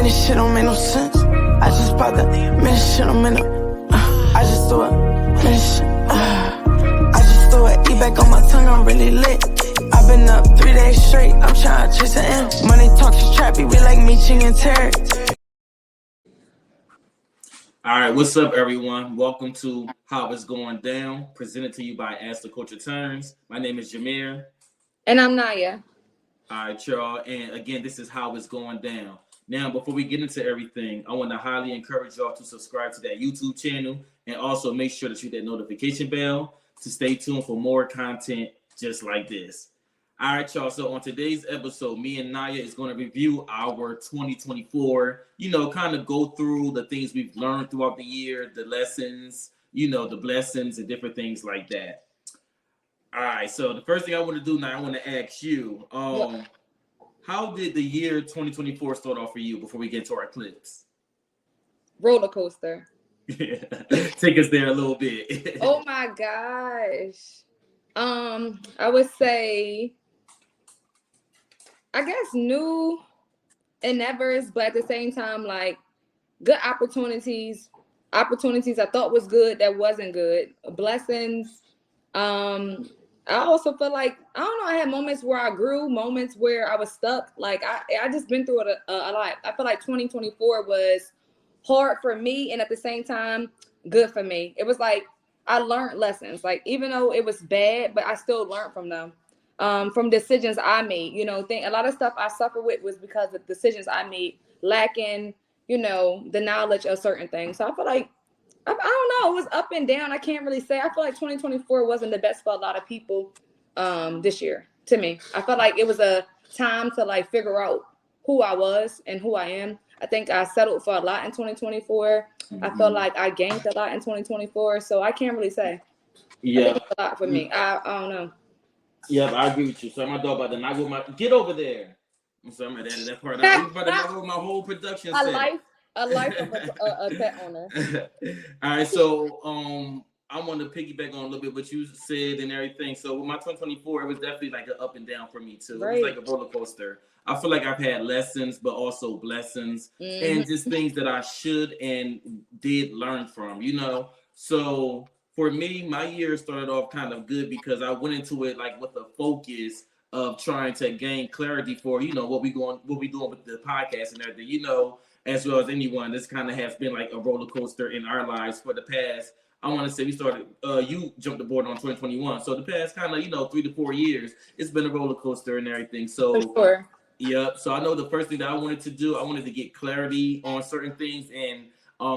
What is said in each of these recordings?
Man, this shit don't make no sense. I just popped up. Man, this shit don't make no. I just threw it. Man, this shit. I just threw it. Eat back on my tongue. I'm really lit. I've been up 3 days straight. I'm trying to chase an M. Money talks is trappy. We like Meeching and Terry. All right, what's up, everyone? Welcome to How It's Going Down, presented to you by As the Culture Turns. My name is Jermir. And I'm Nyah. All right, y'all. And again, this is How It's Going Down. Now, before we get into everything, I want to highly encourage y'all to subscribe to that YouTube channel and also make sure to hit that notification bell to stay tuned for more content just like this. All right, y'all. So on today's episode, me and Nyah is going to review our 2024, kind of go through the things we've learned throughout the year, the lessons, the blessings and different things like that. All right. So the first thing I want to do now, I want to ask you, how did the year 2024 start off for you before we get to our clips? Roller coaster. Take us there a little bit. Oh my gosh. I would say, I guess new endeavors, but at the same time, like good opportunities I thought was good that wasn't good. Blessings. I also feel like, I don't know, I had moments where I grew, moments where I was stuck. Like I just been through it a lot. I feel like 2024 was hard for me and at the same time, good for me. It was like, I learned lessons, like even though it was bad, but I still learned from them, from decisions I made, a lot of stuff I suffer with was because of decisions I made, lacking, the knowledge of certain things. So I feel like, I don't know, it was up and down. I can't really say. I feel like 2024 wasn't the best for a lot of people this year, to me. I felt like it was a time to like figure out who I was and who I am. I think I settled for a lot in 2024. Mm-hmm. I felt like I gained a lot in 2024. So I can't really say. Yeah. I think it's a lot for me. I don't know. Yeah, I agree with you. So my dog about to not with my get over there. I'm sorry, I'm gonna edit that part. I'm about to not with my whole production set. A life of a pet owner. All right, so I want to piggyback on a little bit what you said and everything. So with my 2024, it was definitely like an up and down for me too. Right. It was like a roller coaster. I feel like I've had lessons, but also blessings, and just things that I should and did learn from. So for me, my year started off kind of good because I went into it like with a focus of trying to gain clarity for what we doing with the podcast and everything. As well as anyone, this kind of has been like a roller coaster in our lives for the past. I want to say we started, you jumped aboard on 2021. So the past kind of, 3 to 4 years, it's been a roller coaster and everything. So, for sure. Yeah. So I know the first thing that I wanted to do, I wanted to get clarity on certain things. And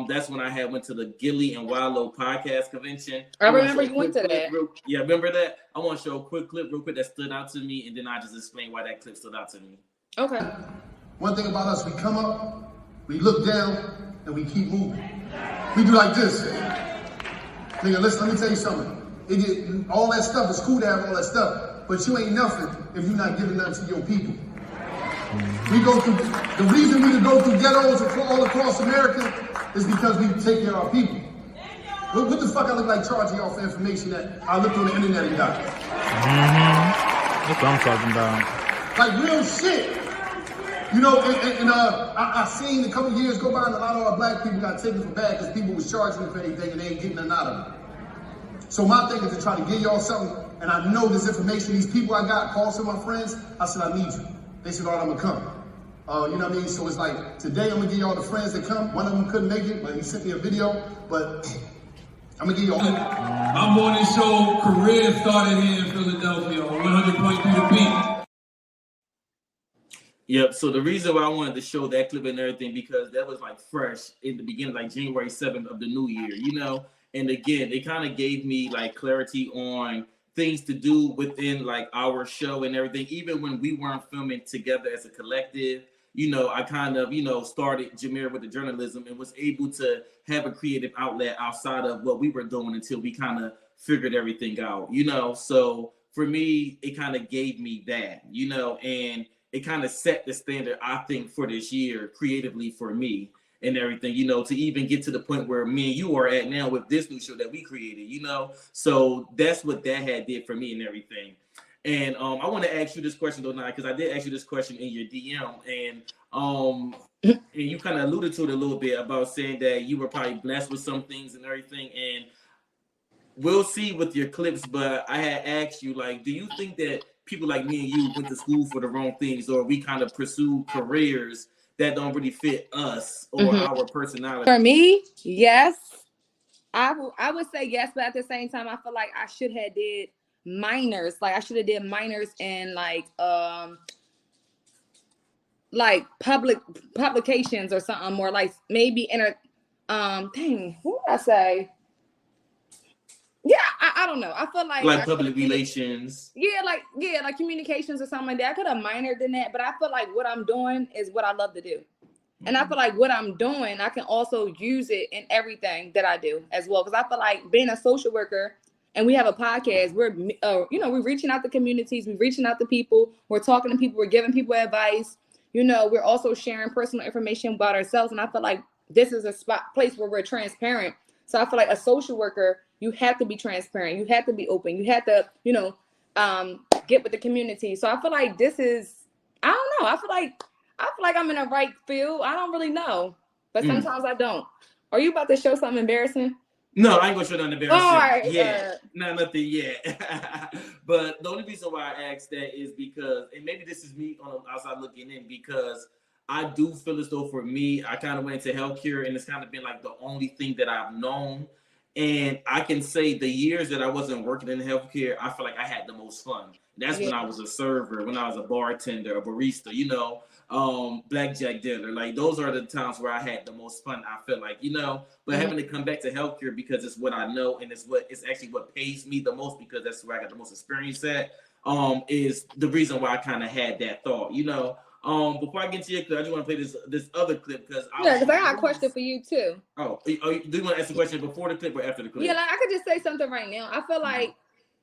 that's when I went to the Gilly and Wallow podcast convention. I remember you went to that. Yeah, remember that? I want to show a quick clip real quick that stood out to me. And then I just explain why that clip stood out to me. Okay. One thing about us, we come up, we look down, and we keep moving. We do like this. Nigga, listen, let me tell you something. All that stuff is cool to have all that stuff, but you ain't nothing if you're not giving nothing to your people. We go through, the reason we go through ghettos all across America is because we take care of our people. What the fuck I look like charging y'all for information that I looked on the internet and got? That's what I'm talking about. Like real shit. I seen a couple years go by and a lot of our black people got taken for bad because people was charging them for anything and they ain't getting nothing out of it. So my thing is to try to give y'all something, and I know this information, these people I got, called some of my friends, I said, I need you. They said, all right, I'm gonna come. You know what I mean? So it's like, today I'm gonna give y'all the friends that come. One of them couldn't make it, but he sent me a video, but I'm gonna give y'all. My morning show career started here in Philadelphia on 100.3 The Beat. Yep. So the reason why I wanted to show that clip and everything, because that was like fresh in the beginning, like January 7th of the new year, and again, it kind of gave me like clarity on things to do within like our show and everything. Even when we weren't filming together as a collective, I kind of, started Jermir with the journalism and was able to have a creative outlet outside of what we were doing until we kind of figured everything out, So for me, it kind of gave me that, and it kind of set the standard, I think, for this year creatively for me and everything, to even get to the point where me and you are at now with this new show that we created, So that's what that did for me and everything. And I want to ask you this question though, now, because I did ask you this question in your DM, and you kind of alluded to it a little bit about saying that you were probably blessed with some things and everything. And we'll see with your clips, but I had asked you, like, do you think that people like me and you went to school for the wrong things, or we kind of pursue careers that don't really fit us or our personality? For me, yes. I would say yes, but at the same time, I feel like I should have did minors. Like I should have did minors in like publications or something, or like maybe what would I say? Yeah, I don't know. I feel like public relations. Like communications or something like that. I could have minored in that, but I feel like what I'm doing is what I love to do. And I feel like what I'm doing, I can also use it in everything that I do as well. Because I feel like being a social worker, and we have a podcast, we're reaching out to communities, we're reaching out to people, we're talking to people, we're giving people advice. We're also sharing personal information about ourselves. And I feel like this is a place where we're transparent. So I feel like a social worker, you have to be transparent. You have to be open. You have to, get with the community. So I feel like this is, I don't know. I feel like I'm in the right field. I don't really know, but sometimes I don't. Are you about to show something embarrassing? No, I ain't gonna show nothing embarrassing. All right, yeah, nothing yet. But the only reason why I asked that is because, and maybe this is me on the outside looking in, because I do feel as though for me, I kind of went into healthcare, and it's kind of been like the only thing that I've known. And I can say the years that I wasn't working in healthcare, I feel like I had the most fun. That's when I was a server, when I was a bartender, a barista, blackjack dealer. Like those are the times where I had the most fun, I feel like, but having to come back to healthcare because it's what I know, and it's actually what pays me the most, because that's where I got the most experience at, is the reason why I kind of had that thought, Before I get to your clip, I just want to play this other clip because I got a question for you too. Oh, do you want to ask the question before the clip or after the clip? Yeah, like I could just say something right now. I feel like,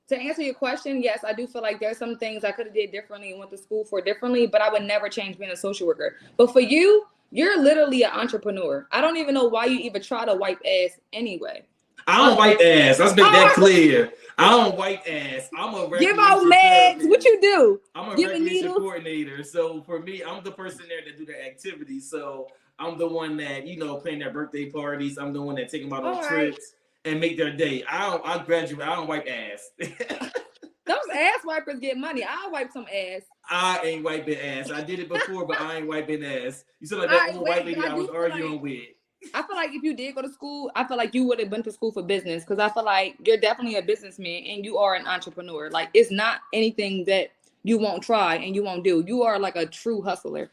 to answer your question, yes, I do feel like there's some things I could have did differently and went to school for differently, but I would never change being a social worker. But for you, you're literally an entrepreneur. I don't even know why you even try to wipe ass anyway. I don't wipe ass. Let's make that clear. I don't wipe ass. I'm a give out meds. What you do? I'm a recreation coordinator. So for me, I'm the person there that do the activities. So I'm the one that, plan their birthday parties. I'm the one that take them out on trips and make their day. I graduate. I don't wipe ass. Those ass wipers get money. I'll wipe some ass. I ain't wiping ass. I did it before, but I ain't wiping ass. You said like that old white lady I was arguing with. I feel like if you did go to school, I feel like you would have been to school for business, because I feel like you're definitely a businessman and you are an entrepreneur. Like, it's not anything that you won't try and you won't do. You are like a true hustler.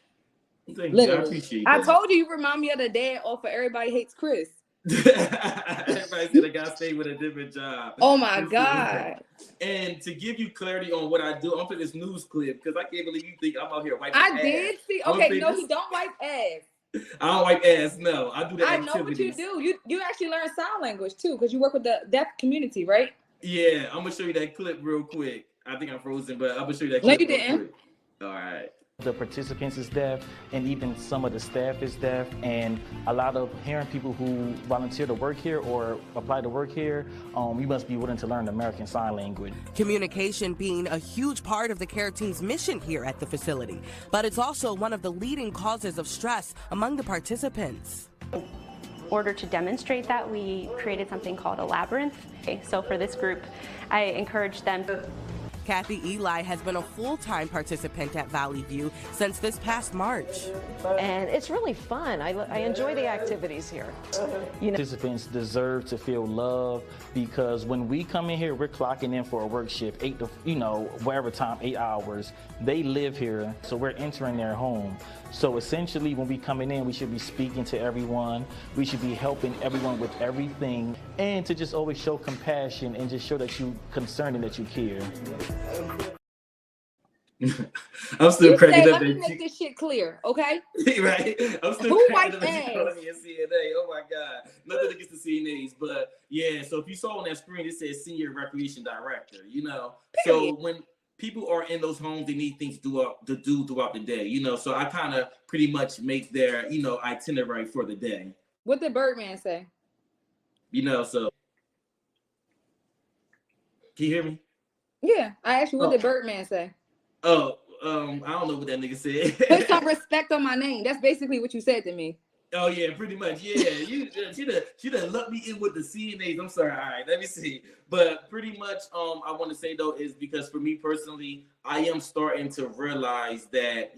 Thank you. I appreciate that. I told you remind me of the dad off of Everybody Hates Chris. Everybody said I gotta stay with a different job. Oh my God. And to give you clarity on what I do, I'm gonna put this news clip because I can't believe you think I'm out here wiping ass. I did see. Okay, no, he don't wipe ass. I don't wipe ass. No, I do that. I know what you do. You actually learn sign language too, because you work with the deaf community, right? Yeah, I'm gonna show you that clip real quick. I think I'm frozen, but I'm gonna show you that clip. No, you didn't. Quick. All right. The participants is deaf, and even some of the staff is deaf, and a lot of hearing people who volunteer to work here or apply to work here, you must be willing to learn the American Sign Language. Communication being a huge part of the care team's mission here at the facility, but it's also one of the leading causes of stress among the participants. In order to demonstrate that, we created something called a labyrinth. Okay, so for this group, I encouraged them to... Kathy Eli has been a full-time participant at Valley View since this past March. And it's really fun. I enjoy the activities here. Participants deserve to feel love, because when we come in here, we're clocking in for a work shift, 8 to, whatever time, 8 hours. They live here, so we're entering their home. So essentially, when we coming in, we should be speaking to everyone. We should be helping everyone with everything, and to just always show compassion and just show that you're concerned and that you care. I'm still cracking up. Let me make this shit clear, okay? Right? I'm still cracking up at you calling me a CNA. Oh my God. Nothing against the CNAs, but yeah, so if you saw on that screen, it says Senior Recreation Director, So when people are in those homes, they need things to do throughout the day, So I kind of pretty much make their, itinerary for the day. What did Birdman say? So. Can you hear me? Yeah, I asked you, what did Birdman say? Oh, I don't know what that nigga said. Put some respect on my name. That's basically what you said to me. Oh yeah, pretty much. Yeah, she done lumped me in with the CNAs. I'm sorry. All right, let me see. But pretty much, I want to say though is because for me personally, I am starting to realize that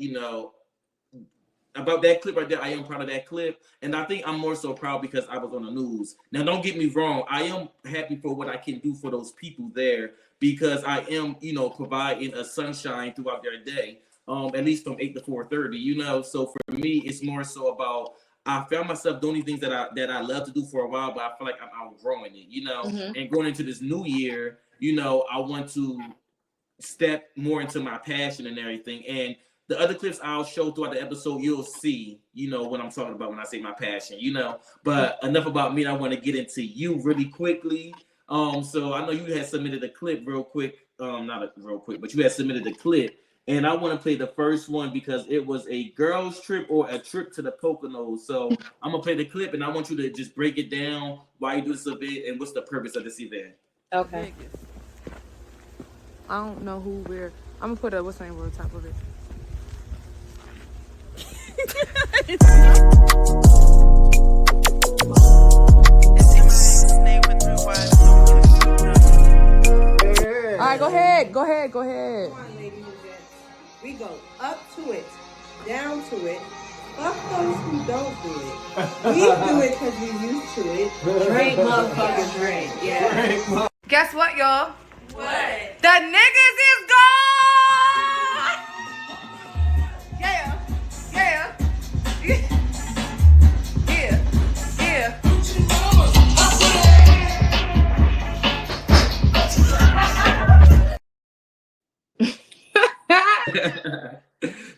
about that clip right there. I am proud of that clip, and I think I'm more so proud because I was on the news. Now, don't get me wrong. I am happy for what I can do for those people there because I am, providing a sunshine throughout their day. At least from 8 to 4:30. So for me, it's more so about. I found myself doing things that I love to do for a while, but I feel like I'm outgrowing it, and going into this new year, I want to step more into my passion and everything. And the other clips I'll show throughout the episode, you'll see, what I'm talking about when I say my passion, but enough about me. I want to get into you really quickly. So I know you had submitted a clip real quick, not real quick, but you had submitted a clip. And I want to play the first one because it was a girls' trip or a trip to the Poconos. So I'm going to play the clip and I want you to just break it down, why you do this event, and what's the purpose of this event. Okay. I don't know who we're... I'm going to put a what's name over the top of it. All right, go ahead. We go up to it, down to it. Fuck those who don't do it. We do it because we used to it. Drink, motherfuckers, drink. Yeah. Drink. Guess what, y'all? What? The niggas is gone! Yeah.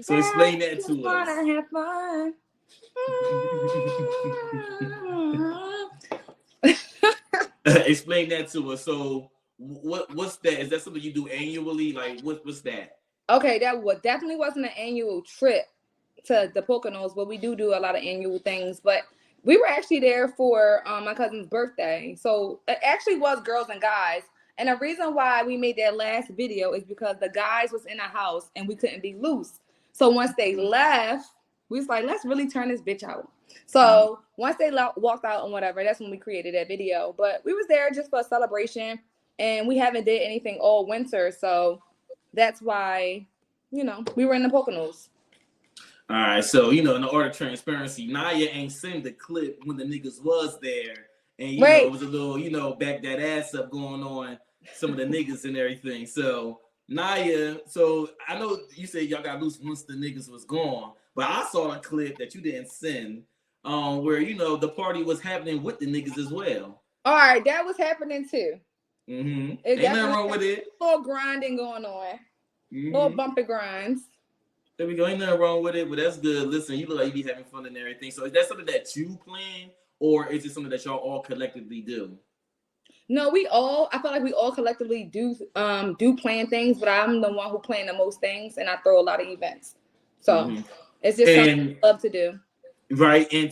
So explain that to us. Have fun. Explain that to us. So what's that? Is that something you do annually? Like what's that? Okay, that definitely wasn't an annual trip to the Poconos, but we do a lot of annual things. But we were actually there for my cousin's birthday. So it actually was girls and guys. And the reason why we made that last video is because the guys was in the house and we couldn't be loose. So once they left, we was like, let's really turn this bitch out. So once they walked out and whatever, that's when we created that video. But we was there just for a celebration, and we haven't did anything all winter. So that's why, we were in the Poconos. All right. So, in the order of transparency, Nyah ain't sent the clip when the niggas was there. And, it was a little, back that ass up going on, some of the niggas and everything. So, Nyah, so I know you said y'all got loose once the niggas was gone, but I saw a clip that you didn't send where, the party was happening with the niggas as well. All right, that was happening too. Mm-hmm. Ain't nothing wrong with it. A little grinding going on. Little bumpy grinds. There we go. Ain't nothing wrong with it, but that's good. Listen, you look like you be having fun and everything. So is that something that you plan, or is it something that y'all all collectively do? No, I feel like we all collectively do plan things, but I'm the one who plan the most things, and I throw a lot of events. So it's just something I love to do. Right, and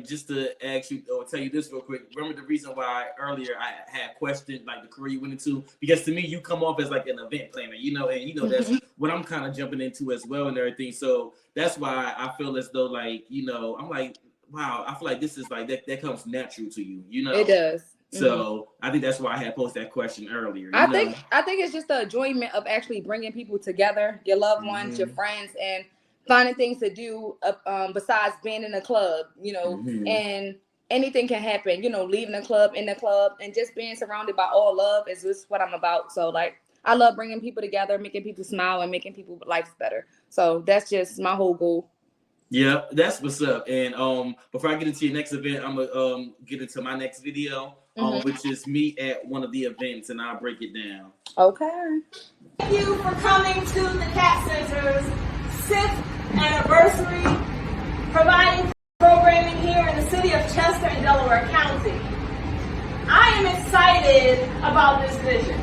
just to ask you or tell you this real quick. Remember the reason why earlier I had questioned like the career you went into, because to me you come off as like an event planner, and that's what I'm kind of jumping into as well and everything. So that's why I feel as though like I'm like, wow, I feel like this is like that comes natural to you, It does. So I think that's why I had posed that question earlier. I think it's just the enjoyment of actually bringing people together, your loved ones, your friends, and finding things to do besides being in a club, and anything can happen, leaving the club, in the club, and just being surrounded by all love is just what I'm about. So like, I love bringing people together, making people smile, and making people's lives better. So that's just my whole goal. Yeah, that's what's up. And before I get into your next event, I'm gonna get into my next video, which is me at one of the events, and I'll break it down. Okay. Thank you for coming to the Cat Center's 6th anniversary, providing programming here in the city of Chester and Delaware County. I am excited about this vision.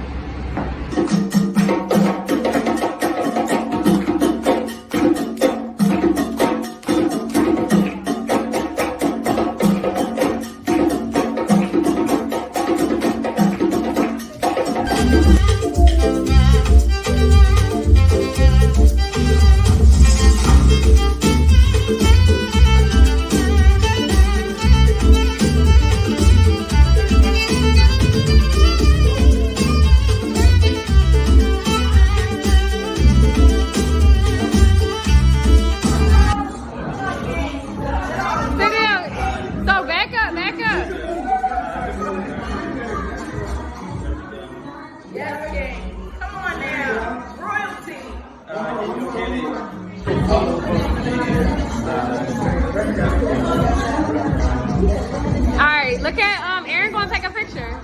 Look at Aaron gonna take a picture.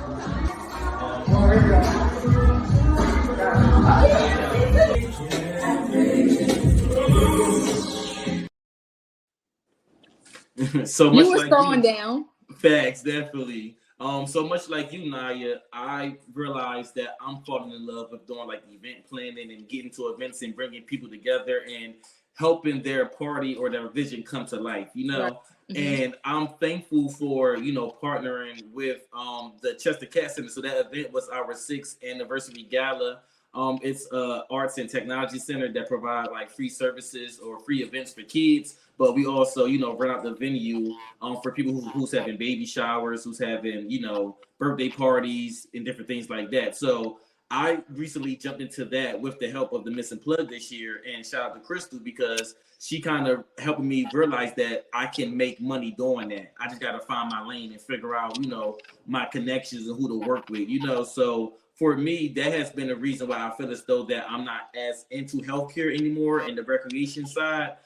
So You much was like throwing you, down. facts, definitely. So much like you, Nyah, I realized that I'm falling in love with doing like event planning and getting to events and bringing people together and helping their party or their vision come to life, you know. Right. And I'm thankful for, you know, partnering with the Chester Cat Center. So that event was our 6th anniversary gala. It's arts and technology center that provide like free services or free events for kids. But we also, you know, rent out the venue for people who's having baby showers, who's having, you know, birthday parties and different things like that. So I recently jumped into that with the help of the Missing Plug this year, and shout out to Crystal because she kind of helping me realize that I can make money doing that. I just got to find my lane and figure out, you know, my connections and who to work with, you know. So for me, that has been a reason why I feel as though that I'm not as into healthcare anymore in the recreation side.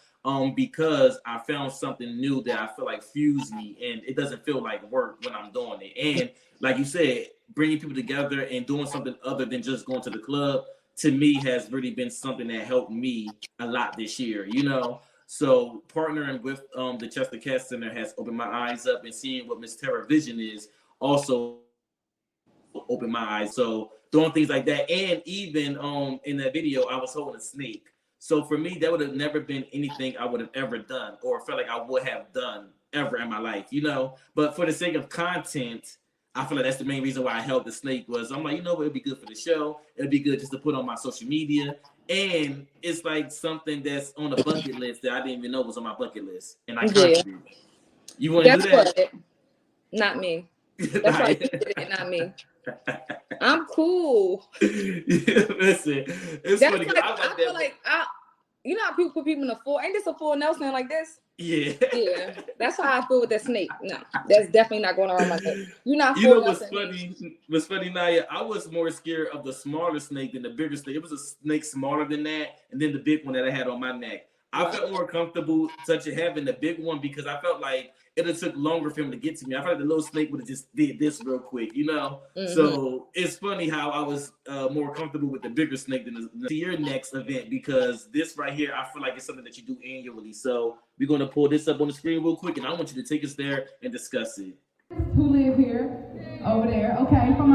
Because I found something new that I feel like fused me, and it doesn't feel like work when I'm doing it. And like you said, bringing people together and doing something other than just going to the club, to me, has really been something that helped me a lot this year, you know? So partnering with the Chester Cat Center has opened my eyes up, and seeing what Miss Terra Vision is also opened my eyes. So doing things like that, and even in that video, I was holding a snake. So for me, that would have never been anything I would have ever done or felt like I would have done ever in my life, you know? But for the sake of content, I feel like that's the main reason why I held the snake. Was I'm like, you know what, it'd be good for the show. It'd be good just to put on my social media. And it's like something that's on a bucket list that I didn't even know was on my bucket list. And I contributed. You want to do that? What? Not me. That's why you did it, not me. I'm cool. Listen, it's that's funny. Like, I feel like you know how people put people in a full. Ain't this a full Nelson like this? Yeah. Yeah. That's how I feel with that snake. No, that's definitely not going around my neck. You're not full. You know what's funny? What's funny, Nyah? I was more scared of the smaller snake than the bigger snake. It was a snake smaller than that, and then the big one that I had on my neck. I felt more comfortable having the big one because I felt like it would took longer for him to get to me. I felt like the little snake would have just did this real quick, you know? Mm-hmm. So it's funny how I was more comfortable with the bigger snake than your next event, because this right here, I feel like it's something that you do annually. So we're going to pull this up on the screen real quick, and I want you to take us there and discuss it. Who live here? Over there. Okay, from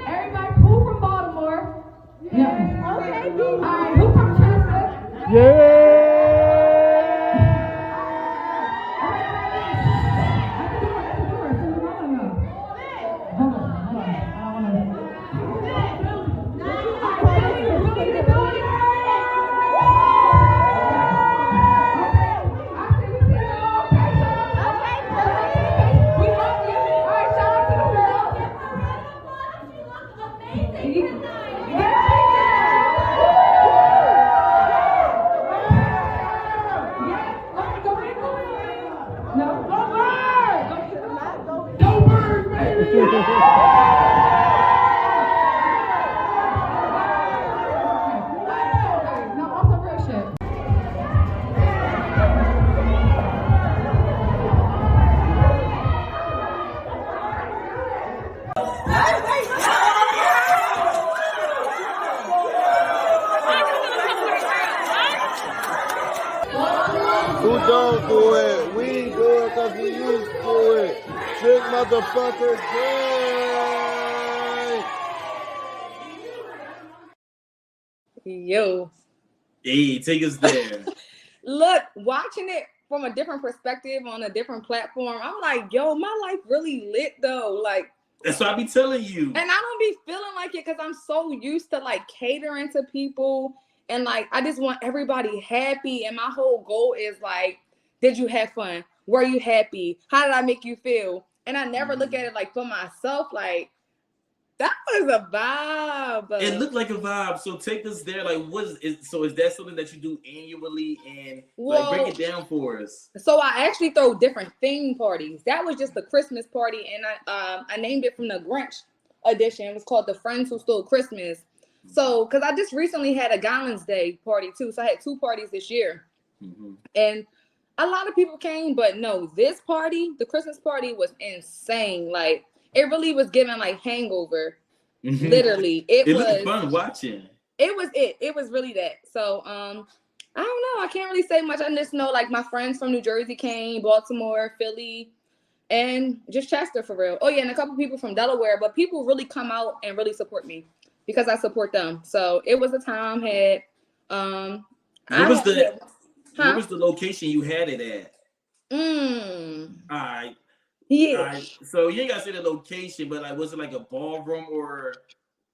everybody, who from Baltimore? Yeah. Okay. All right, who from Chester? Yeah. Who don't do it? We do it because we used to it. Sick motherfucker gang. Yo. Hey, take us there. Look, watching it from a different perspective on a different platform, I'm like, yo, my life really lit though. Like, that's what I be telling you. And I don't be feeling like it because I'm so used to like catering to people. And like, I just want everybody happy. And my whole goal is like, did you have fun? Were you happy? How did I make you feel? And I never look at it like for myself, like, that was a vibe. It looked like a vibe. So take us there. Like, is that something that you do annually? And like, break it down for us. So I actually throw different theme parties. That was just the Christmas party, and I named it from the Grinch edition. It was called the Friends Who Stole Christmas. So, because I just recently had a Gallant's Day party too, so I had 2 parties this year, and a lot of people came, but no, this party, the Christmas party, was insane. Like, it really was giving like hangover. Literally, it was fun watching. It was really that. So I don't know. I can't really say much. I just know like my friends from New Jersey came, Baltimore, Philly, and just Chester for real. Oh yeah, and a couple people from Delaware. But people really come out and really support me because I support them. So it was a time had. What was the location you had it at? All right. Yeah. All right. So you ain't gotta say the location, but like, was it like a ballroom or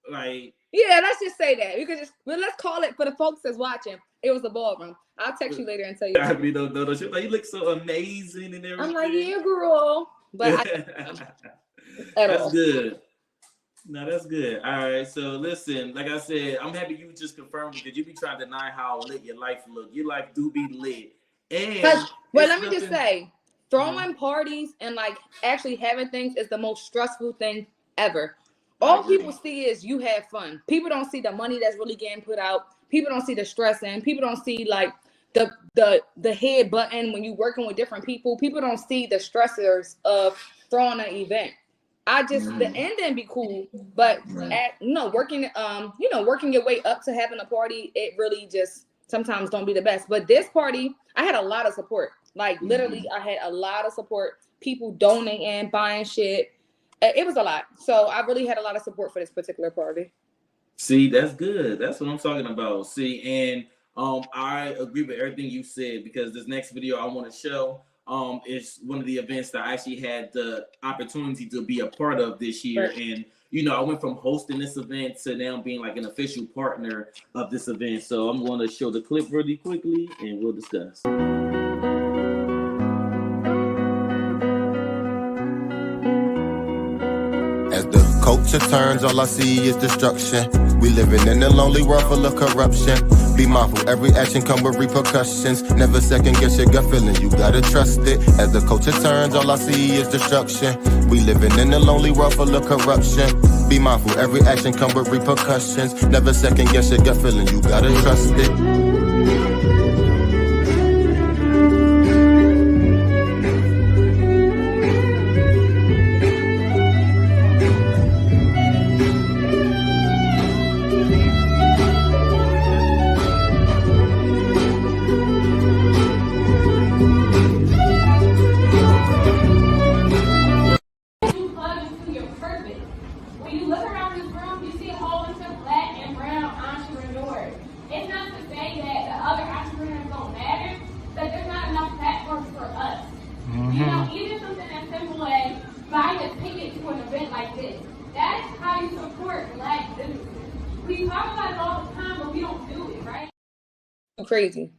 like? Yeah, let's just say that. You could just let's call it for the folks that's watching. It was a ballroom. I'll text you later and tell you. I really don't know. She like, you look so amazing and everything. I'm like, yeah, girl, but that's good. No, that's good. All right. So listen, like I said, I'm happy you just confirmed because you be trying to deny how lit your life look. Your life do be lit. And well, let me just say, throwing parties and like actually having things is the most stressful thing ever. All people see is you have fun. People don't see the money that's really getting put out. People don't see the stressing. People don't see like the head button when you're working with different people. People don't see the stressors of throwing an event. The ending be cool, but working working your way up to having a party, it really just sometimes don't be the best. But this party, I had a lot of support. Like literally, I had a lot of support. People donating, buying shit. It was a lot. So I really had a lot of support for this particular party. See, that's good. That's what I'm talking about. See, and I agree with everything you said because this next video I want to show is one of the events that I actually had the opportunity to be a part of this year. Right. And, I went from hosting this event to now being like an official partner of this event. So I'm going to show the clip really quickly and we'll discuss. As the culture turns, all I see is destruction. We living in a lonely world full of corruption. Be mindful, every action come with repercussions. Never second guess your gut feeling, you gotta trust it. As the culture turns, all I see is destruction. We living in a lonely world full of corruption. Be mindful, every action come with repercussions. Never second guess your gut feeling, you gotta trust it. Crazy.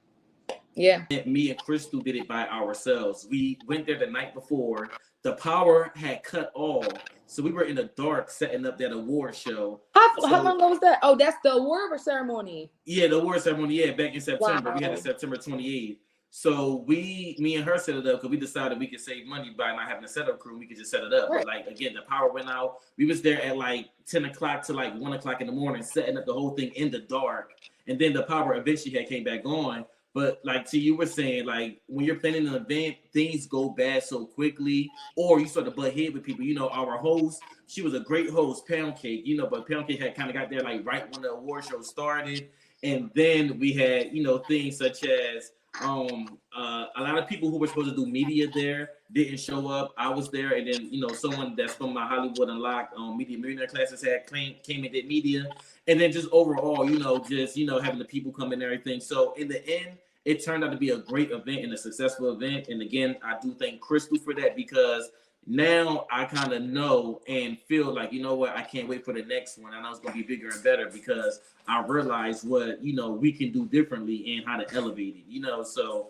Yeah. Me and Crystal did it by ourselves. We went there the night before. The power had cut off. So we were in the dark setting up that award show. How long ago was that? Oh, that's the award ceremony. Yeah, the award ceremony. Yeah, back in September. Wow. We had it September 28th. So me and her set it up because we decided we could save money by not having a setup crew. We could just set it up. Right. But like again, the power went out. We was there at like 10 o'clock to like 1 o'clock in the morning, setting up the whole thing in the dark. And then the power eventually came back on. But like you were saying, like when you're planning an event, things go bad so quickly, or you start to butt head with people. Our host, she was a great host, Pound Cake, but Pound Cake had kind of got there like right when the award show started. And then we had, things such as a lot of people who were supposed to do media there didn't show up. I was there, and then someone that's from my Hollywood Unlocked Media Millionaire classes came and did media, and then just overall, having the people come and everything. So in the end, it turned out to be a great event and a successful event. And again, I do thank Crystal for that because now I kind of know and feel like, I can't wait for the next one. I know it's going to be bigger and better because I realize what, we can do differently and how to elevate it, So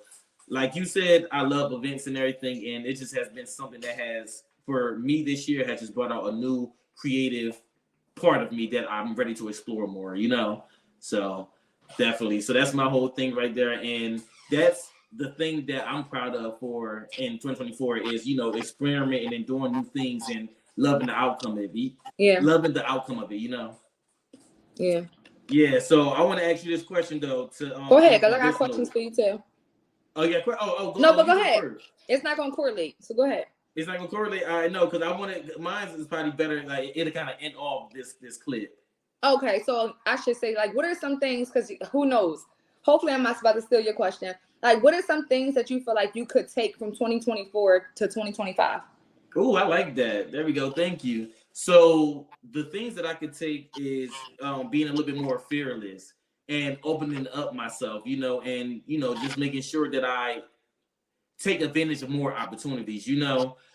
like you said, I love events and everything. And it just has been something that has, for me this year, has just brought out a new creative part of me that I'm ready to explore more, So definitely. So that's my whole thing right there. And that's the thing that I'm proud of for in 2024 is, experimenting and doing new things and loving the outcome of it. Yeah. Loving the outcome of it, Yeah. Yeah. So I want to ask you this question though. Go ahead, because I got questions for you too. Oh yeah. No, but go ahead. First. It's not gonna correlate. So go ahead. It's not gonna correlate. I know because I wanted mine is probably better. Like it'll kind of end off this clip. Okay, so I should say like, what are some things? Because who knows? Hopefully, I'm not about to steal your question. Like, what are some things that you feel like you could take from 2024 to 2025? Oh, I like that. There we go. Thank you. So the things that I could take is being a little bit more fearless and opening up myself, and just making sure that I take advantage of more opportunities,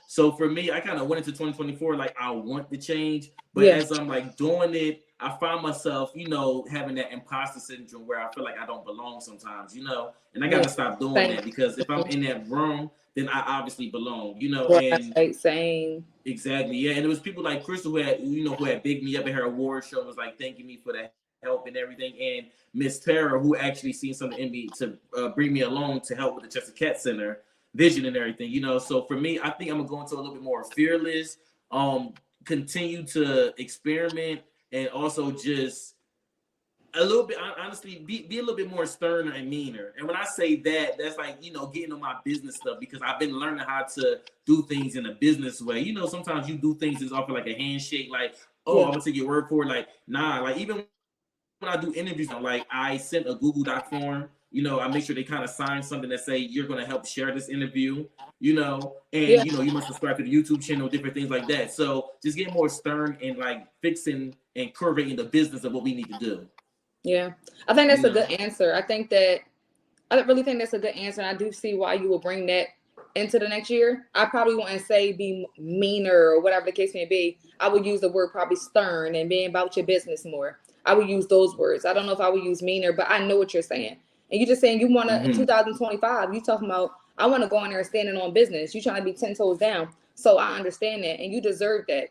So for me, I kind of went into 2024 like I want to change, but as I'm like doing it, I find myself, having that imposter syndrome where I feel like I don't belong sometimes, and I gotta stop doing that because if I'm in that room, then I obviously belong, and same. Exactly, yeah. And it was people like Crystal who had bigged me up at her award show, was like thanking me for that help and everything, and Miss Tara who actually seen something in me to bring me along to help with the Chester Cat Center vision and everything, So for me, I think I'm gonna go into a little bit more fearless, continue to experiment, and also just a little bit, honestly, be a little bit more sterner and meaner. And when I say that, that's like, getting on my business stuff, because I've been learning how to do things in a business way. Sometimes you do things as often like a handshake, like, I'm gonna take your word for it. Like, nah, like even when I do interviews, like I sent a Google Doc form, I make sure they kind of sign something that say you're going to help share this interview, and you must subscribe to the YouTube channel, different things like that. So just getting more stern and like fixing and curvating the business of what we need to do. Yeah, I think that's a good answer. I really think that's a good answer. And I do see why you will bring that into the next year. I probably wouldn't say be meaner or whatever the case may be. I would use the word probably stern and being about your business more. I would use those words. I don't know if I would use meaner, but I know what you're saying. And you're just saying you want to, in 2025, you talking about, I want to go in there standing on business. You trying to be 10 toes down. So I understand that. And you deserve that.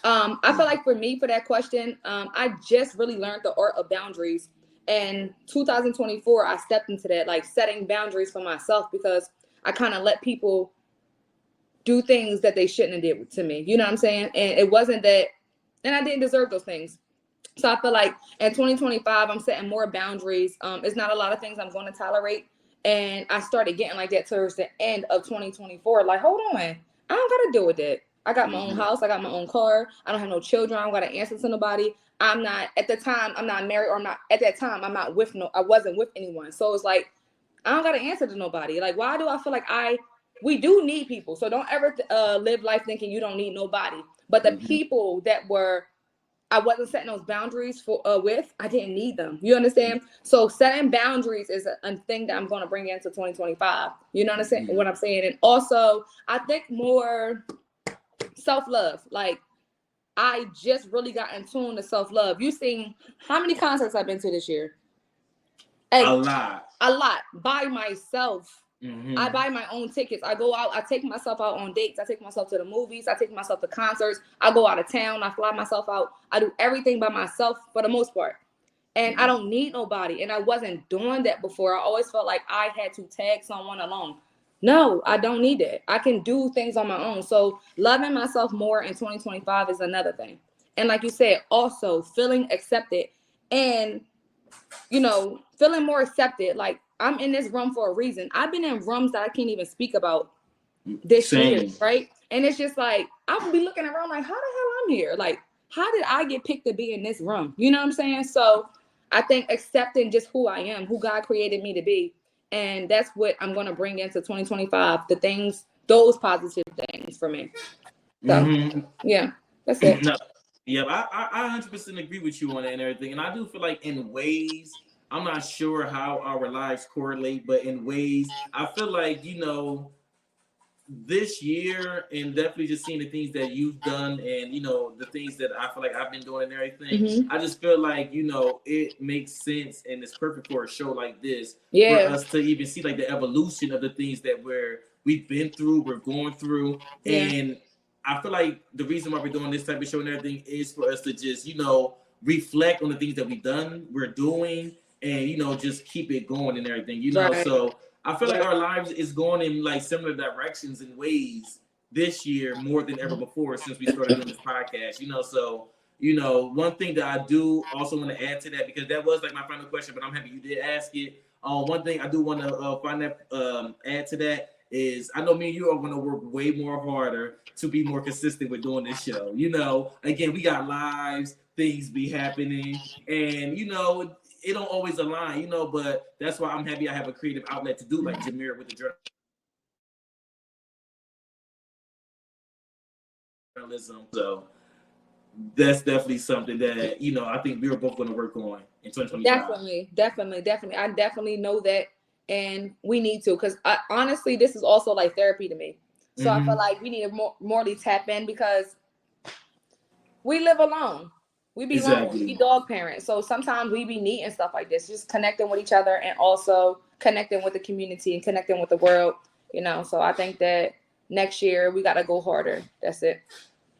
I feel like for me, for that question, I just really learned the art of boundaries. And 2024, I stepped into that, like setting boundaries for myself, because I kind of let people do things that they shouldn't have did to me. You know what I'm saying? And it wasn't that, and I didn't deserve those things. So I feel like in 2025, I'm setting more boundaries. It's not a lot of things I'm going to tolerate. And I started getting like that towards the end of 2024. Like, hold on, I don't got to deal with that. I got my own house. I got my own car. I don't have no children. I don't got to answer to nobody. I'm not, at the time, I'm not married, or I'm not, at that time, I'm not with I wasn't with anyone. So it's like, I don't got to answer to nobody. Like, why do I feel like we do need people. So don't ever live life thinking you don't need nobody. But the people that I wasn't setting those boundaries for with, I didn't need them. You understand? So setting boundaries is a thing that I'm going to bring into 2025. You know what I'm saying? What I'm saying? And also, I think more self-love. Like, I just really got in tune to self-love. You seen how many concerts I've been to this year? A lot by myself. I buy my own tickets. I go out. I take myself out on dates. I take myself to the movies. I take myself to concerts. I go out of town. I fly myself out. I do everything by myself for the most part. And I don't need nobody. And I wasn't doing that before. I always felt like I had to tag someone along. No, I don't need that. I can do things on my own. So loving myself more in 2025 is another thing. And like you said, also feeling accepted and, feeling more accepted. Like, I'm in this room for a reason. I've been in rooms that I can't even speak about this year, right? And it's just like, I would be looking around like, how the hell I'm here? Like, how did I get picked to be in this room? You know what I'm saying? So I think accepting just who I am, who God created me to be. And that's what I'm going to bring into 2025, the things, those positive things for me. So, yeah, that's it. Yeah, I 100% agree with you on that and everything. And I do feel like in ways, I'm not sure how our lives correlate, but in ways, I feel like, this year, and definitely just seeing the things that you've done and, the things that I feel like I've been doing and everything, I just feel like, it makes sense and it's perfect for a show like this for us to even see like the evolution of the things that we've been through, we're going through. And I feel like the reason why we're doing this type of show and everything is for us to just, reflect on the things that we're doing, and just keep it going and everything, So I feel like our lives is going in like similar directions and ways this year more than ever before since we started doing this podcast, So one thing that I do also want to add to that, because that was like my final question, but I'm happy you did ask it. One thing I do want to add to that is I know me and you are going to work way more harder to be more consistent with doing this show. You know, again, we got lives, things be happening, and you know, it don't always align, you know, but that's why I'm happy I have a creative outlet to do like Jermir with the journalism. So that's definitely something that, you know, I think we were both going to work on in 2025. Definitely. I definitely know that, and we need to, because honestly, this is also like therapy to me. So I feel like we need to morely tap in, because we live alone. We be alone. We be dog parents. So sometimes we be neat and stuff like this, just connecting with each other and also connecting with the community and connecting with the world, you know. So I think that next year we got to go harder. That's it.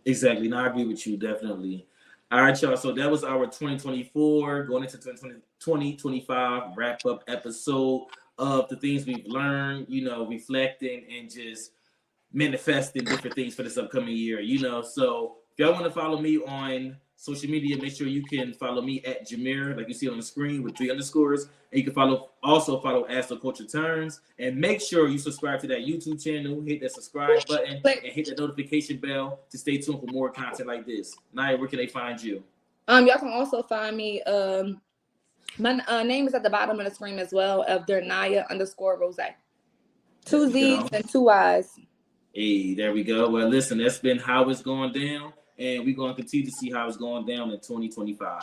Exactly. No, I agree with you, definitely. All right, y'all. So that was our 2024 going into 2025 wrap up episode of the things we've learned, you know, reflecting and just manifesting different things for this upcoming year, you know. So if y'all want to follow me on social media, make sure you can follow me at Jermir, like you see on the screen with 3 underscores. And you can also follow As the Culture Turns. And make sure you subscribe to that YouTube channel, hit that subscribe button, and hit the notification bell to stay tuned for more content like this. Nyah, where can they find you? Y'all can also find me. My name is at the bottom of the screen as well, of Nyah _Rose. 2 Z's and 2 I's. Hey, there we go. Well, listen, that's been how it's going down, and we're going to continue to see how it's going down in 2025.